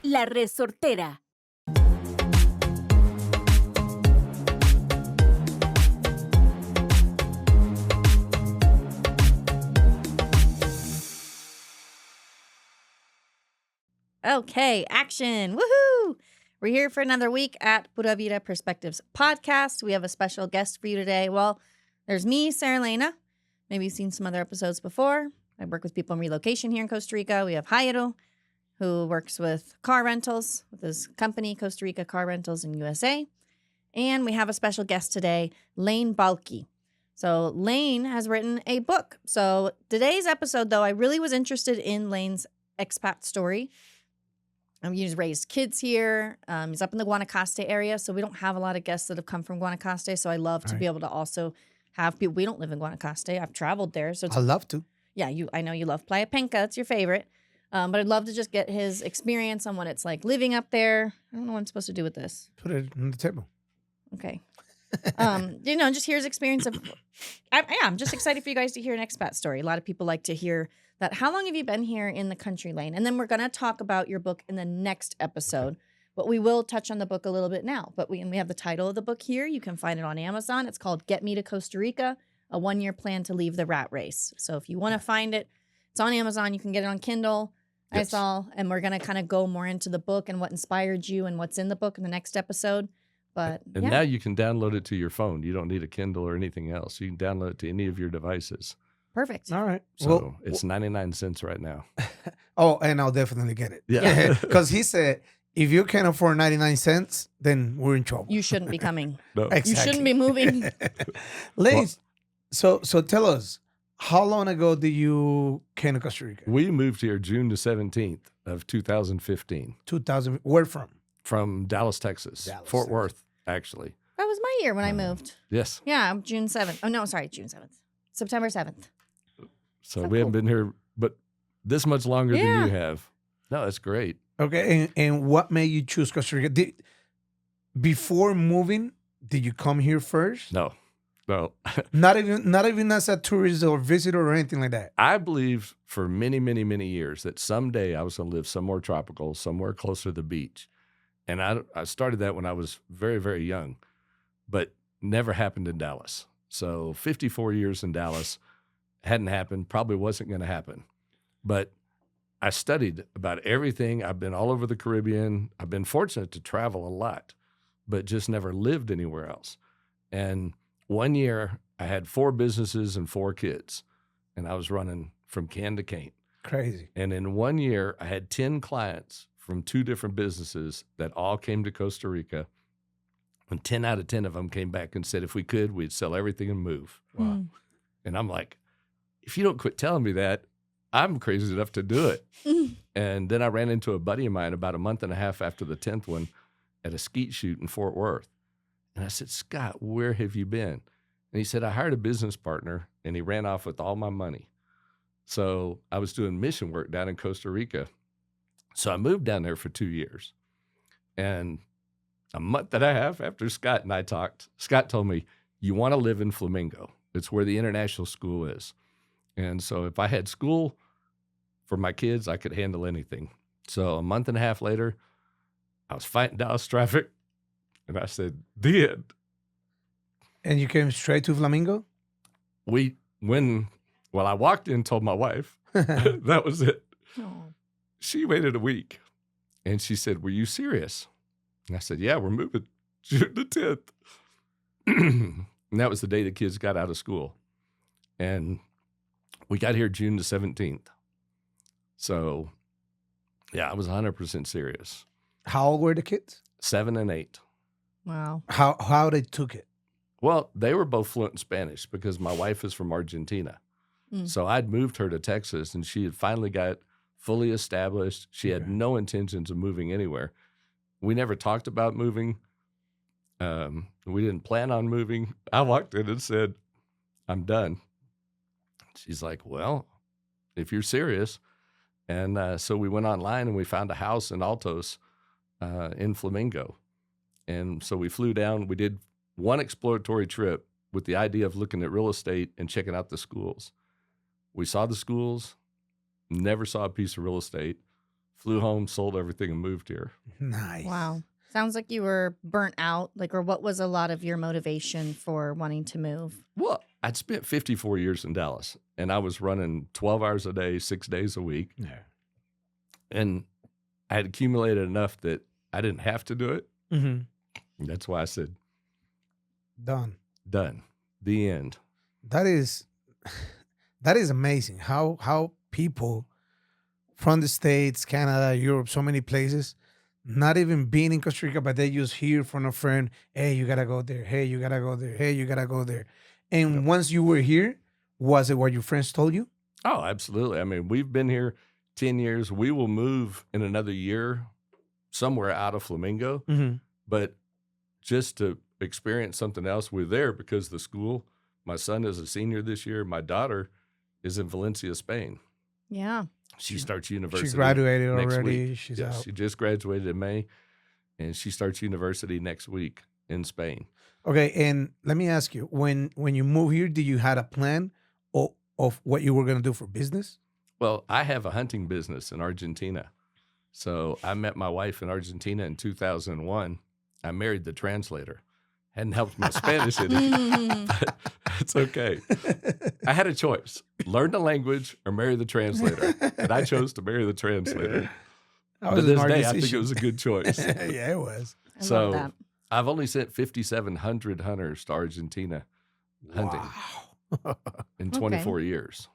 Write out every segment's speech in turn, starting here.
La Resortera. Okay, action. Woohoo! We're here for another week at Pura Vida Perspectives podcast. We have a special guest for you today. Well, there's me, Sarah Layne. Maybe you've seen some other episodes before. I work with people in relocation here in Costa Rica. We have Jairo, who works with car rentals with his company, Costa Rica Car Rentals in USA. And we have a special guest today, Layne Balke. So Layne has written a book. So today's episode, though, I really was interested in Layne's expat story. He's raised kids here. He's up in the Guanacaste area, so we don't have a lot of guests that have come from Guanacaste. So I love to be able to also have people. We don't live in Guanacaste. I've traveled there, so I'd love to. Yeah, I know you love Playa Penca. It's your favorite. But I'd love to just get his experience on what it's like living up there. I don't know what I'm supposed to do with this. Put it on the table. Okay. Just hear his experience of. I'm just excited for you guys to hear an expat story. A lot of people like to hear that. How long have you been here in the country, Layne? And then we're going to talk about your book in the next episode. But we will touch on the book a little bit now. But we have the title of the book here. You can find it on Amazon. It's called Get Me to Costa Rica, a 1-year plan to leave the rat race. So if you want to find it, it's on Amazon. You can get it on Kindle. Yes. I saw, and we're going to kind of go more into the book and what inspired you and what's in the book in the next episode. But now you can download it to your phone. You don't need a Kindle or anything else. You can download it to any of your devices. Perfect. All right. So it's 99 cents right now. And I'll definitely get it. Yeah. Because he said, if you can't afford 99 cents, then we're in trouble. You shouldn't be coming. No. Exactly. You shouldn't be moving. Layne, so tell us, how long ago did you came to Costa Rica? We moved here June the 17th of 2015. 2000. Where from? From Dallas, Texas. Fort Worth, actually. That was my year when I moved. Yes. Yeah, June 7th. Oh, no, sorry, June 7th. September 7th. So we haven't been here but this much longer than you have. No, that's great. Okay, and what made you choose Costa Rica? Before moving, did you come here first? No. Not even as a tourist or visitor or anything like that. I believed for many, many, many years that someday I was going to live somewhere tropical, somewhere closer to the beach. And I started that when I was very, very young, but never happened in Dallas. So 54 years in Dallas hadn't happened, probably wasn't going to happen. But I studied about everything. I've been all over the Caribbean. I've been fortunate to travel a lot, but just never lived anywhere else. And 1 year, I had 4 businesses and 4 kids, and I was running from can to cane. Crazy. And in 1 year, I had 10 clients from 2 different businesses that all came to Costa Rica, and 10 out of 10 of them came back and said, if we could, we'd sell everything and move. Wow. And I'm like, if you don't quit telling me that, I'm crazy enough to do it. And then I ran into a buddy of mine about a month and a half after the 10th one at a skeet shoot in Fort Worth. And I said, Scott, where have you been? And he said, I hired a business partner, and he ran off with all my money. So I was doing mission work down in Costa Rica. So I moved down there for 2 years. And a month and a half after Scott and I talked, Scott told me, you want to live in Flamingo. It's where the international school is. And so if I had school for my kids, I could handle anything. So a month and a half later, I was fighting Dallas traffic. And I said, the end. And you came straight to Flamingo? I walked in and told my wife, that was it. Oh. She waited a week. And she said, were you serious? And I said, yeah, we're moving June the 10th. And that was the day the kids got out of school. And we got here June the 17th. So, yeah, I was 100% serious. How old were the kids? 7 and 8. Wow. How they took it? Well, they were both fluent in Spanish because my wife is from Argentina. So I'd moved her to Texas, and she had finally got fully established. She had no intentions of moving anywhere. We never talked about moving. We didn't plan on moving. I walked in and said, I'm done. She's like, well, if you're serious. And so we went online and we found a house in Altos in Flamingo. And so we flew down. We did one exploratory trip with the idea of looking at real estate and checking out the schools. We saw the schools, never saw a piece of real estate, flew home, sold everything, and moved here. Nice. Wow. Sounds like you were burnt out. Like, or what was a lot of your motivation for wanting to move? Well, I'd spent 54 years in Dallas, and I was running 12 hours a day, 6 days a week. Yeah. And I had accumulated enough that I didn't have to do it. Mm-hmm. That's why I said, Done. done. The end. That is amazing. How people from the States, Canada, Europe, so many places, not even being in Costa Rica, but they just hear from a friend, hey, you gotta go there. Hey, you gotta go there. Hey, you gotta go there. And Yep. once you were here, was it what your friends told you? Oh, absolutely. I mean, we've been here 10 years. We will move in another year somewhere out of Flamingo. Mm-hmm. But just to experience something else, we're there because the school, my son is a senior this year. My daughter is in Valencia, Spain. Yeah. She starts university. She graduated next already. week. She's Yes, out. she just graduated in May, and she starts university next week in Spain. Okay, and let me ask you, when you move here, did you had a plan of what you were gonna do for business? Well, I have a hunting business in Argentina. So I met my wife in Argentina in 2001. I married the translator. Hadn't helped my Spanish any, but it's okay. I had a choice: learn the language or marry the translator. And I chose to marry the translator. That To was a this smart day, I think it decision. was a good choice. Yeah, it was. I So love that. I've only sent 5,700 hunters to Argentina hunting Wow. in 24 years.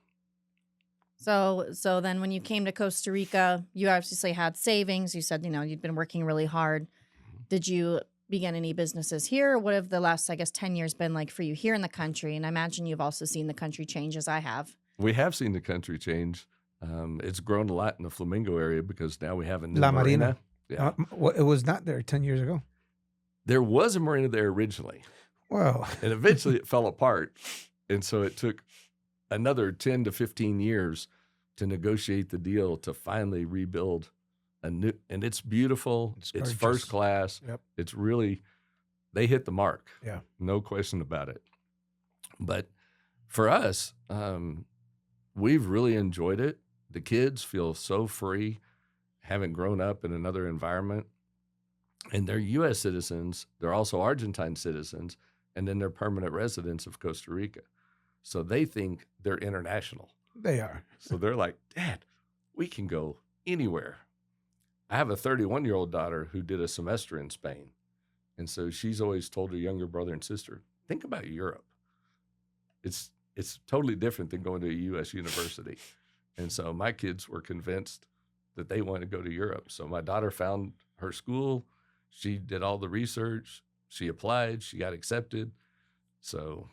So then when you came to Costa Rica, you obviously had savings. You said, you'd been working really hard. Did you begin any businesses here? What have the last, 10 years been like for you here in the country? And I imagine you've also seen the country change as I have. We have seen the country change. It's grown a lot in the Flamingo area because now we have a new La marina. Marina. Yeah. Well, it was not there 10 years ago. There was a marina there originally, Well, and eventually it fell apart. And so it took another 10 to 15 years to negotiate the deal to finally rebuild a new, and it's beautiful. It's It's gorgeous. first class. Yep. It's really, they hit the mark. Yeah. No question about it. But for us, we've really enjoyed it. The kids feel so free, having grown up in another environment. And they're U.S. citizens. They're also Argentine citizens. And then they're permanent residents of Costa Rica. So they think they're international. they are. So they're like, Dad, we can go anywhere. I have a 31-year-old daughter who did a semester in Spain. And so she's always told her younger brother and sister, think about Europe. It's totally different than going to a U.S. university. And so my kids were convinced that they wanted to go to Europe. So my daughter found her school. She did all the research. She applied. She got accepted. So,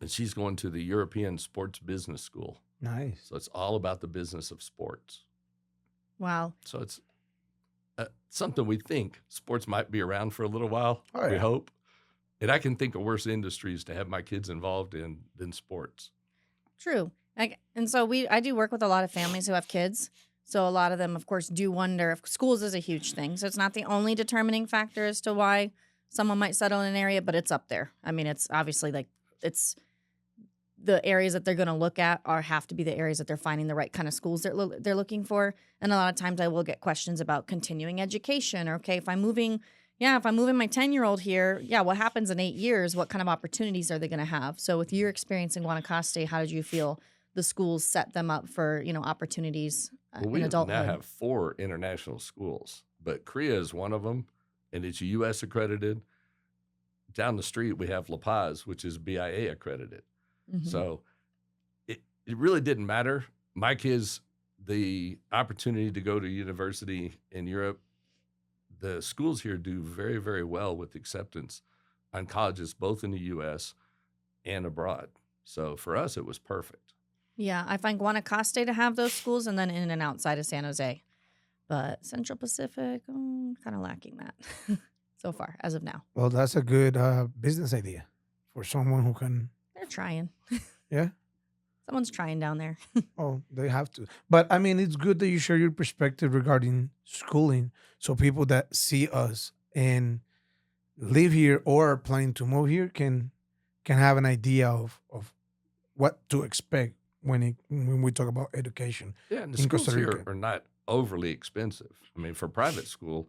and she's going to the European Sports Business School. Nice. So it's all about the business of sports. Wow. So it's something we think sports might be around for a little while. Oh, We yeah. hope. And I can think of worse industries to have my kids involved in than sports. True. And so I do work with a lot of families who have kids. So a lot of them, of course, do wonder if schools is a huge thing. So it's not the only determining factor as to why someone might settle in an area, but it's up there. I mean, it's obviously it's the areas that they're going to look at have to be the areas that they're finding the right kind of schools they're looking for. And a lot of times I will get questions about continuing education. Or, okay, if I'm moving my 10-year-old here, what happens in 8 years? What kind of opportunities are they going to have? So with your experience in Guanacaste, how did you feel the schools set them up for, opportunities Well, in we adulthood? now have 4 international schools, but Korea is one of them, and it's U.S. accredited. Down the street, we have La Paz, which is BIA accredited. Mhm. So it really didn't matter. My kids, the opportunity to go to university in Europe, the schools here do very, very well with acceptance on colleges, both in the U.S. and abroad. So for us, it was perfect. Yeah, I find Guanacaste to have those schools and then in and outside of San Jose. But Central Pacific, kind of lacking that so far, as of now. Well, that's a good business idea for someone who can. They're trying. Yeah. Someone's trying down there. Oh, they have to. But I mean, it's good that you share your perspective regarding schooling, so people that see us and live here or are planning to move here can have an idea of what to expect when we talk about education. Yeah, and the In schools Costa here Rica. are not overly expensive. I mean, for private school,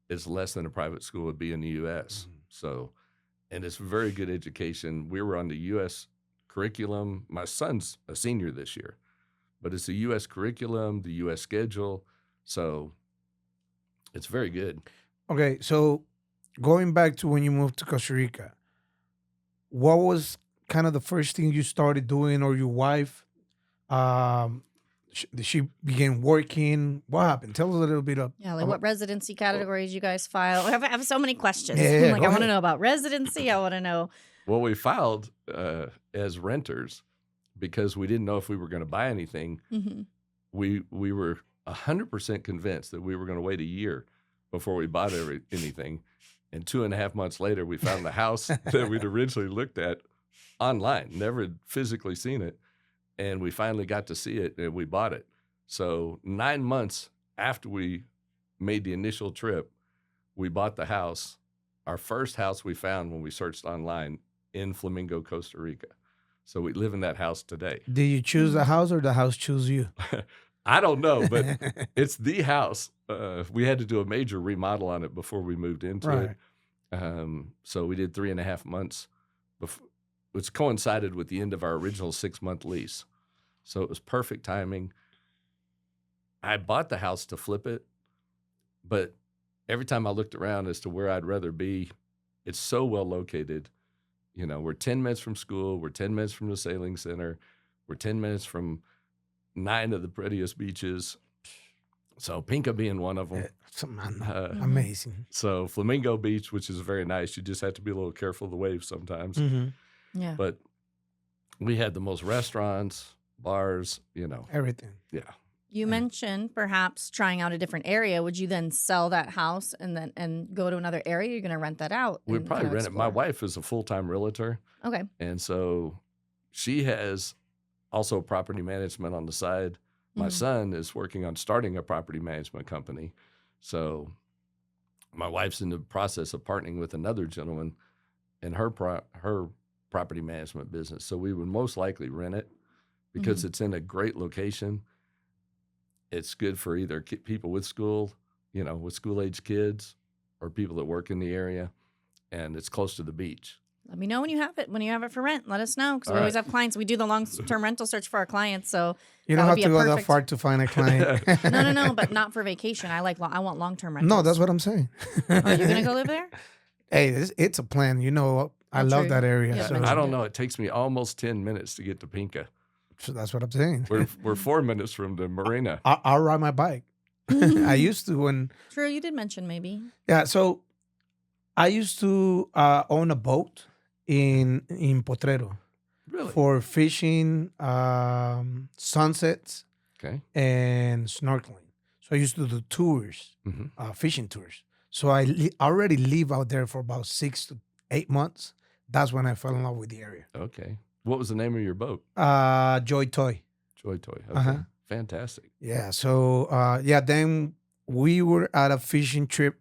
it's less than a private school would be in the U.S. So, and it's very good education. We were on the U.S. curriculum. My son's a senior this year, but it's the U.S. curriculum, the U.S. schedule. So it's very good. Okay, so going back to when you moved to Costa Rica, what was kind of the first thing you started doing, or your wife? Did she began working? What happened? Tell us a little bit of. Yeah, like what residency categories you guys file. I have so many questions. Yeah, Like go I want to ahead. know about residency. I want to know. Well, we filed as renters because we didn't know if we were going to buy anything. Mhm. We were 100% convinced that we were going to wait a year before we bought anything. And 2.5 months later, we found the house that we'd originally looked at online, never had physically seen it. And we finally got to see it and we bought it. So 9 months after we made the initial trip, we bought the house, our first house we found when we searched online in Flamingo, Costa Rica. So we live in that house today. Did you choose the house or the house choose you? I don't know, but it's the house. We had to do a major remodel on it before we moved into Right. it. So we did 3.5 months, which coincided with the end of our original 6-month lease. So it was perfect timing. I bought the house to flip it, but every time I looked around as to where I'd rather be, it's so well located. You know, we're 10 minutes from school. We're 10 minutes from the sailing center. We're 10 minutes from 9 of the prettiest beaches. So Pinka being one of them. Amazing. So Flamingo Beach, which is very nice. You just have to be a little careful of the waves sometimes. Yeah. But we had the most restaurants, bars, you know. Everything. Yeah. You mentioned perhaps trying out a different area. Would you then sell that house and go to another area? You're going to rent that out. We'd and probably kind of rent it. My explore? wife is a full-time realtor. Okay. And so she has also property management on the side. My son is working on starting a property management company. So my wife's in the process of partnering with another gentleman in her property management business. So we would most likely rent it because it's in a great location. It's good for either people with school, you know, with school-age kids or people that work in the area, and it's close to the beach. Let me know when you have it. When you have it for rent, let us know because we All always right. have clients. We do the long-term rental search for our clients, so You that don't would have be to a go that perfect- far to find a client. no, but not for vacation. I want long-term rentals. No, that's what I'm saying. Are you gonna go live there? Hey, it's a plan. You know, I Oh, love true. that area. Yeah, so, mentioned I don't it. know. It takes me almost 10 minutes to get to Pinka. so that's what I'm saying. We're 4 minutes from the marina. I'll ride my bike. I used to when, True, you did mention maybe. yeah. So I used to own a boat in Potrero Really? for fishing, sunsets, Okay. and snorkeling. So I used to do tours, hmm fishing tours. So I already live out there for about 6 to 8 months. That's when I fell in love with the area. Okay. What was the name of your boat? Joy Toy. Joy Toy. Okay. Uh-huh. Fantastic. Yeah. So then we were at a fishing trip,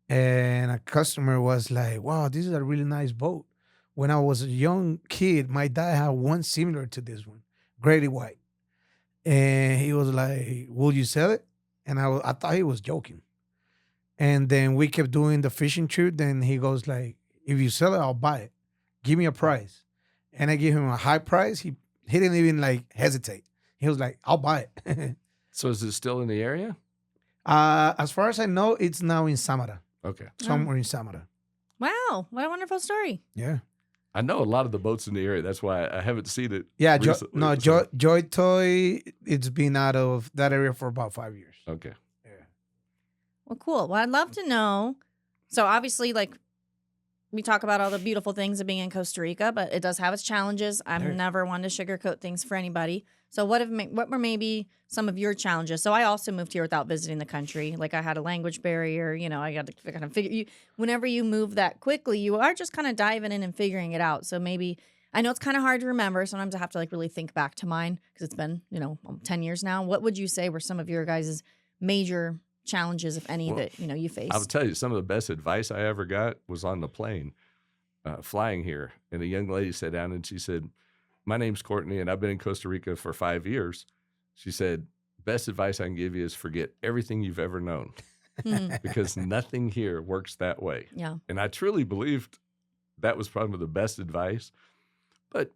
and a customer was like, "Wow, this is a really nice boat." When I was a young kid, my dad had one similar to this one, Grady White, and he was like, "Will you sell it?" And I thought he was joking. And then we kept doing the fishing trip. Then he goes like, "If you sell it, I'll buy it. Give me a price." And I gave him a high price. He didn't even like hesitate. He was like, "I'll buy it." So is it still in the area? As far as I know, it's now in Samara, Okay. somewhere in Samara. Wow, what a wonderful story. Yeah. I know a lot of the boats in the area. That's why I haven't seen it. Yeah, recently, no, so- Joy Toy. It's been out of that area for about 5 years. Okay. Yeah. Well, cool. Well, I'd love to know. So obviously, like we talk about all the beautiful things of being in Costa Rica, but it does have its challenges. I'm Sure. never one to sugarcoat things for anybody. So what were maybe some of your challenges? So I also moved here without visiting the country. Like I had a language barrier. You know, I got to kind of figure. Whenever you move that quickly, you are just kind of diving in and figuring it out. So maybe I know it's kind of hard to remember. Sometimes I have to like really think back to mine because it's been 10 years now. What would you say were some of your guys' major challenges, if any, Well, that you faced? I'll tell you, some of the best advice I ever got was on the plane flying here. And a young lady sat down and she said, "My name's Courtney, and I've been in Costa Rica for 5 years." She said, best advice I can give you is forget everything you've ever known because nothing here works that way. Yeah. And I truly believed that was probably the best advice. But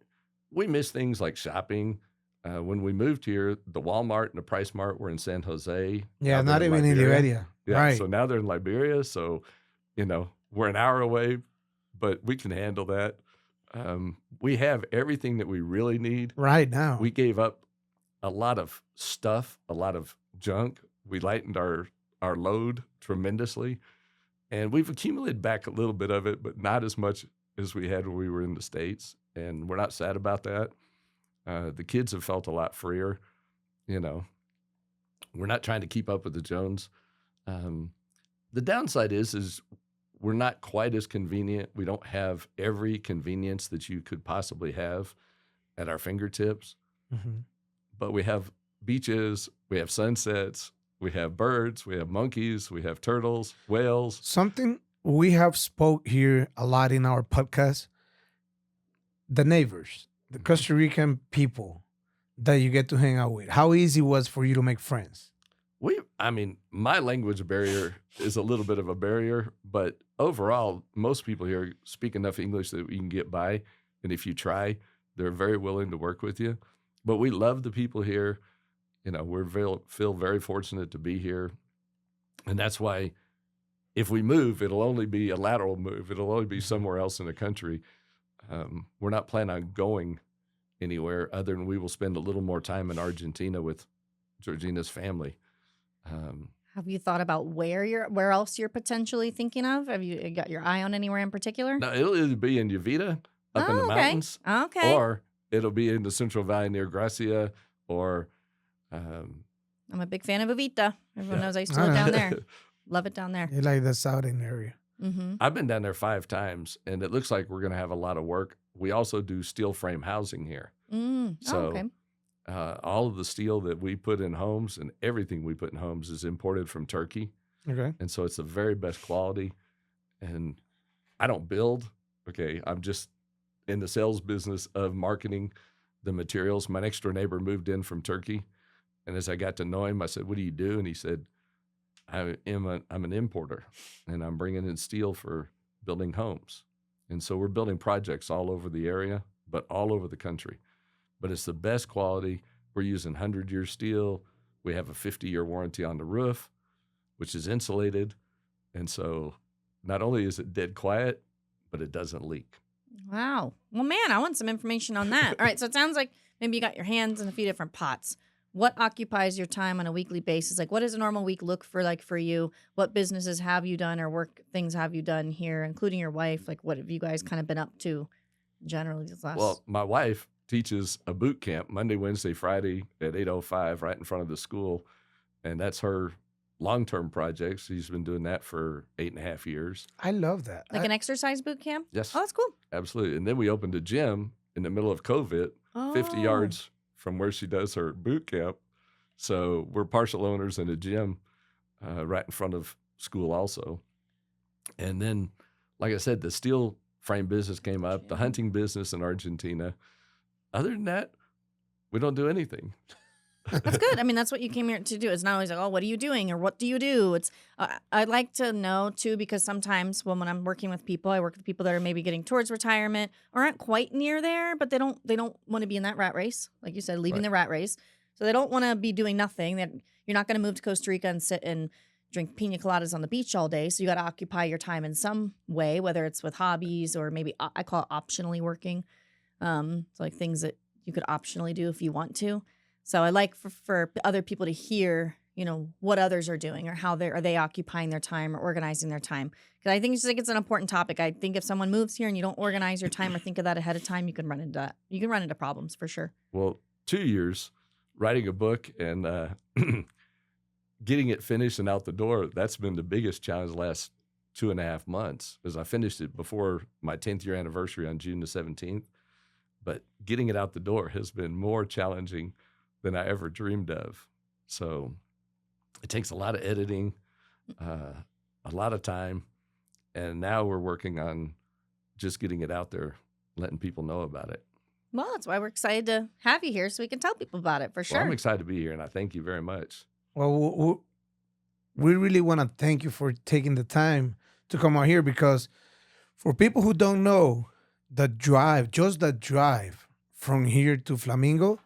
we miss things like shopping. When we moved here, the Walmart and the Price Mart were in San Jose. Yeah, Now not they're even in Liberia. Liberia. Yeah, Right. so now they're in Liberia. So, we're an hour away, but we can handle that. We have everything that we really need. Right now. We gave up a lot of stuff, a lot of junk. We lightened our load tremendously. And we've accumulated back a little bit of it, but not as much as we had when we were in the States. And we're not sad about that. The kids have felt a lot freer. We're not trying to keep up with the Jones. The downside is we're not quite as convenient. We don't have every convenience that you could possibly have at our fingertips. Mhm. But we have beaches, we have sunsets, we have birds, we have monkeys, we have turtles, whales. Something we have spoke here a lot in our podcast, the neighbors, the Costa Rican people that you get to hang out with. How easy it was for you to make friends? My language barrier is a little bit of a barrier, but overall, most people here speak enough English that we can get by. And if you try, they're very willing to work with you. But we love the people here. Feel very fortunate to be here. And that's why if we move, it'll only be a lateral move. It'll only be somewhere else in the country. We're not planning on going anywhere other than we will spend a little more time in Argentina with Georgina's family. Have you thought about where else you're potentially thinking of? Have you got your eye on anywhere in particular? No, it'll either be in Uvita, up in the okay. mountains, Okay. or it'll be in the Central Valley near Gracia, or I'm a big fan of Evita. Everyone Yeah. knows I used to live down there. Love it down there. You like the southern area. Mm-hmm. I've been down there 5 times, and it looks like we're going to have a lot of work. We also do steel frame housing here. So okay. all of the steel that we put in homes and everything we put in homes is imported from Turkey. Okay. And so it's the very best quality. And I don't build. Okay. I'm just in the sales business of marketing the materials. My next door neighbor moved in from Turkey. And as I got to know him, I said, "What do you do?" And he said, I'm an importer, and I'm bringing in steel for building homes. And so we're building projects all over the area, but all over the country. But it's the best quality. We're using 100-year steel. We have a 50-year warranty on the roof, which is insulated. And so not only is it dead quiet, but it doesn't leak. Wow. Well, man, I want some information on that. All right. So it sounds like maybe you got your hands in a few different pots. What occupies your time on a weekly basis? Like, what does a normal week look for you? What businesses have you done or work things have you done here, including your wife? Like, what have you guys kind of been up to generally this last? Well, my wife teaches a boot camp Monday, Wednesday, Friday at 8:05 right in front of the school. And that's her long-term project. She's been doing that for 8.5 years. I love that. Like an exercise boot camp? Yes. Oh, that's cool. Absolutely. And then we opened a gym in the middle of COVID, 50 Oh. yards from where she does her boot camp. So we're partial owners in a gym right in front of school also. And then, like I said, the steel frame business came up, the hunting business in Argentina. Other than that, we don't do anything. That's good. I mean, that's what you came here to do. It's not always like, oh, what are you doing or what do you do? It's I'd like to know too, because sometimes when I'm working with people, I work with people that are maybe getting towards retirement or aren't quite near there, but they don't want to be in that rat race, like you said, leaving Right. the rat race. So they don't want to be doing nothing. That you're not going to move to Costa Rica and sit and drink pina coladas on the beach all day. So you got to occupy your time in some way, whether it's with hobbies or maybe I call it optionally working. So like things that you could optionally do if you want to. So I like for other people to hear, what others are doing or how are they occupying their time or organizing their time. Because I think it's an important topic. I think if someone moves here and you don't organize your time or think of that ahead of time, you can run into that. You can run into problems for sure. Well, 2 years writing a book and getting it finished and out the door, that's been the biggest challenge the last 2.5 months, because I finished it before my 10th year anniversary on June the 17th. But getting it out the door has been more challenging than I ever dreamed of. So it takes a lot of editing, a lot of time. And now we're working on just getting it out there, letting people know about it. Well, that's why we're excited to have you here so we can tell people about it for sure. Well, I'm excited to be here, and I thank you very much. Well, we really want to thank you for taking the time to come out here because for people who don't know, just the drive from here to Flamingo,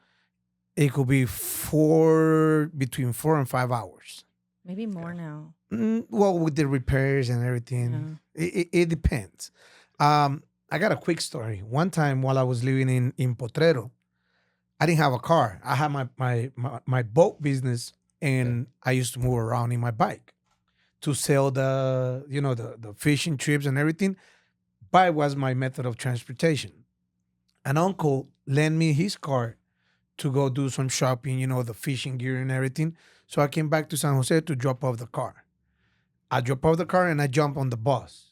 it could be between 4 and 5 hours. Maybe more now. Well, with the repairs and everything, it depends. I got a quick story. One time while I was living in Potrero, I didn't have a car. I had my boat business, and I used to move around in my bike to sell the fishing trips and everything. Bike was my method of transportation. An uncle lent me his car to go do some shopping, the fishing gear and everything. So I came back to San Jose to drop off the car. I drop off the car and I jump on the bus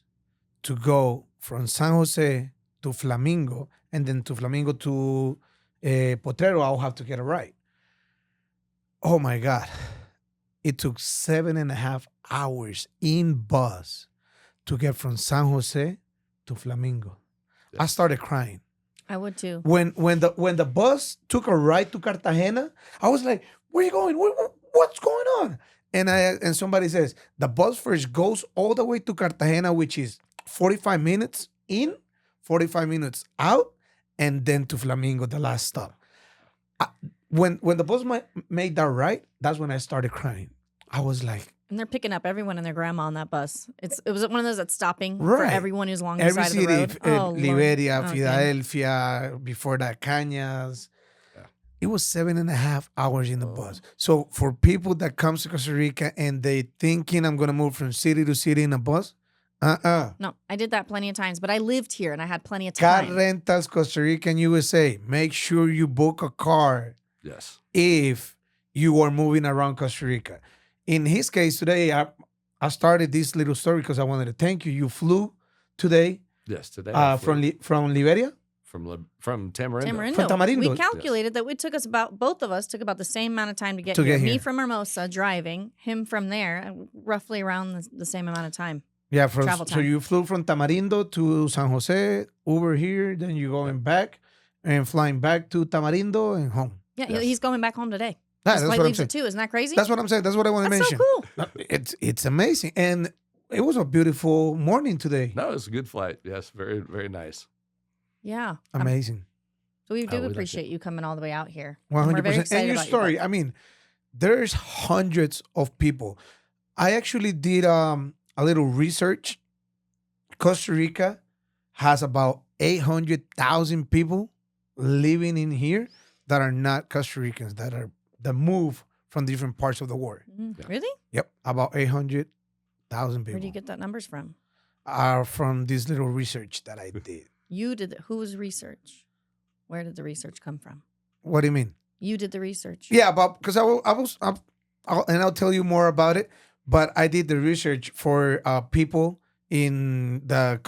to go from San Jose to Flamingo, and then to Flamingo to Potrero. I'll have to get a ride. Oh my God. It took 7.5 hours in bus to get from San Jose to Flamingo. I started crying. I would too. When the bus took a ride to Cartagena, I was like, "Where are you going? What's going on?" And somebody says the bus first goes all the way to Cartagena, which is 45 minutes in, 45 minutes out, and then to Flamingo, the last stop. When the bus made that ride, that's when I started crying. I was like, and they're picking up everyone and their grandma on that bus. It was one of those that's stopping for Right. everyone who's along the every side of the city, road. Lord. Liberia, Okay. Philadelphia, before that, Cañas. Yeah. It was 7.5 hours in the Oh. bus. So for people that comes to Costa Rica and they thinking I'm gonna move from city to city in a bus, No, I did that plenty of times, but I lived here and I had plenty of Car time. Rentals Costa Rica and USA. Make sure you book a car Yes. if you are moving around Costa Rica. In his case today, I started this little story because I wanted to thank you. You flew today Yes. Today. I flew from Liberia? from Tamarindo. Tamarindo. From Tamarindo. We calculated that it took us both of us took about the same amount of time to get To here. get Me here. from Hermosa driving, him from there, roughly around the same amount of time. Yeah, Travel so time. you flew from Tamarindo to San Jose, Uber here, then you going back and flying back to Tamarindo and home. Yeah, Yes. he's going back home today. Yeah, His that's flight what I'm leaves saying. at 2. Isn't that crazy? That's what I'm saying. That's what I want to That's mention. so cool. It's amazing. And it was a beautiful morning today. No, it was a good flight. Yes, very, very nice. Yeah. Amazing. So we we do liked appreciate you coming all the way out here. 100%. And we're very And excited your about story, book. I mean, there's hundreds of people. I actually did a little research. Costa Rica has about 800,000 people living in here that are not Costa Ricans, that move from different parts of the world. Mm, really? Yep, about 800,000 people Where do you get that numbers from? are from this little research that I did. You did whose research? Where did the research come from? What do you mean? You did the research. Yeah, because I'll tell you more about it. But I did the research for people in the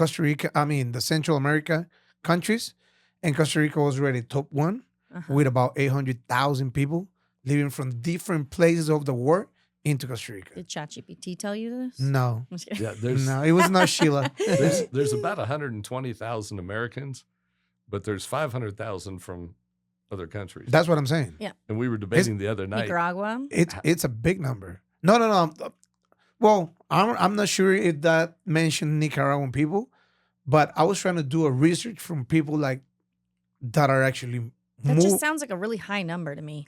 the Central America countries, and Costa Rica was already top one Uh-huh. with about 800,000 people living from different places of the world into Costa Rica. Did ChatGPT tell you this? No, I'm just kidding. Yeah, there's no, it was not Sheila. there's about 120,000 Americans, but there's 500,000 from other countries. That's what I'm saying. And we were debating the other night. Nicaragua. It's a big number. No. Well, I'm not sure if that mentioned Nicaraguan people, but I was trying to do a research from people like that are actually That just sounds like a really high number to me.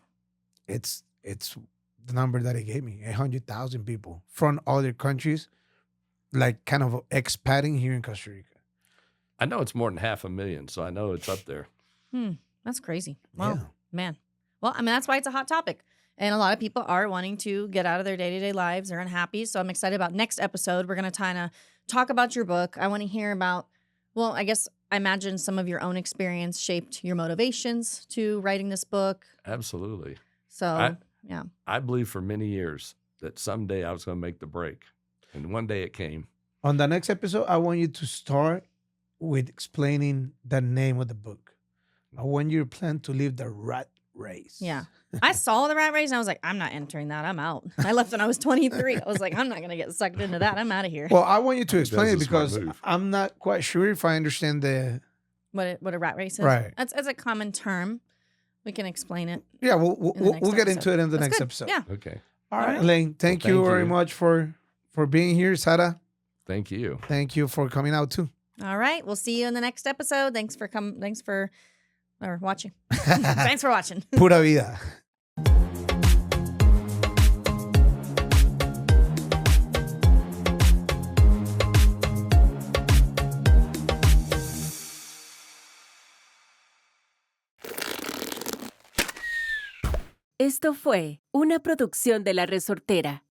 It's the number that he gave me, 800,000 people from other countries, like kind of expatting here in Costa Rica. I know it's more than 500,000, so I know it's up there. That's crazy. Wow, Yeah. man. Well, I mean, that's why it's a hot topic. And a lot of people are wanting to get out of their day-to-day lives. They're unhappy. So I'm excited about next episode. We're going to kind of talk about your book. I want to hear about, well, I guess I imagine some of your own experience shaped your motivations to writing this book. Absolutely. So, yeah. I believed for many years that someday I was going to make the break. And one day it came. On the next episode, I want you to start with explaining the name of the book. I want you to plan to leave the rat race. Yeah. I saw the rat race and I was like, I'm not entering that. I'm out. I left when I was 23. I was like, I'm not going to get sucked into that. I'm out of here. Well, I want you to I think explain it that's a smart because move. I'm not quite sure if I understand the what a rat race is. Right. That's a common term. We can explain it. Yeah, we'll in the next we'll get episode. into it in the That's next good. episode. Yeah. Okay. All right, All right. Layne, thank Well, you thank very you. much for being here. Sarah, Thank you. thank you for coming out too. All right. We'll see you in the next episode. Thanks for watching. Thanks for watching. Pura vida. Esto fue una producción de La Resortera.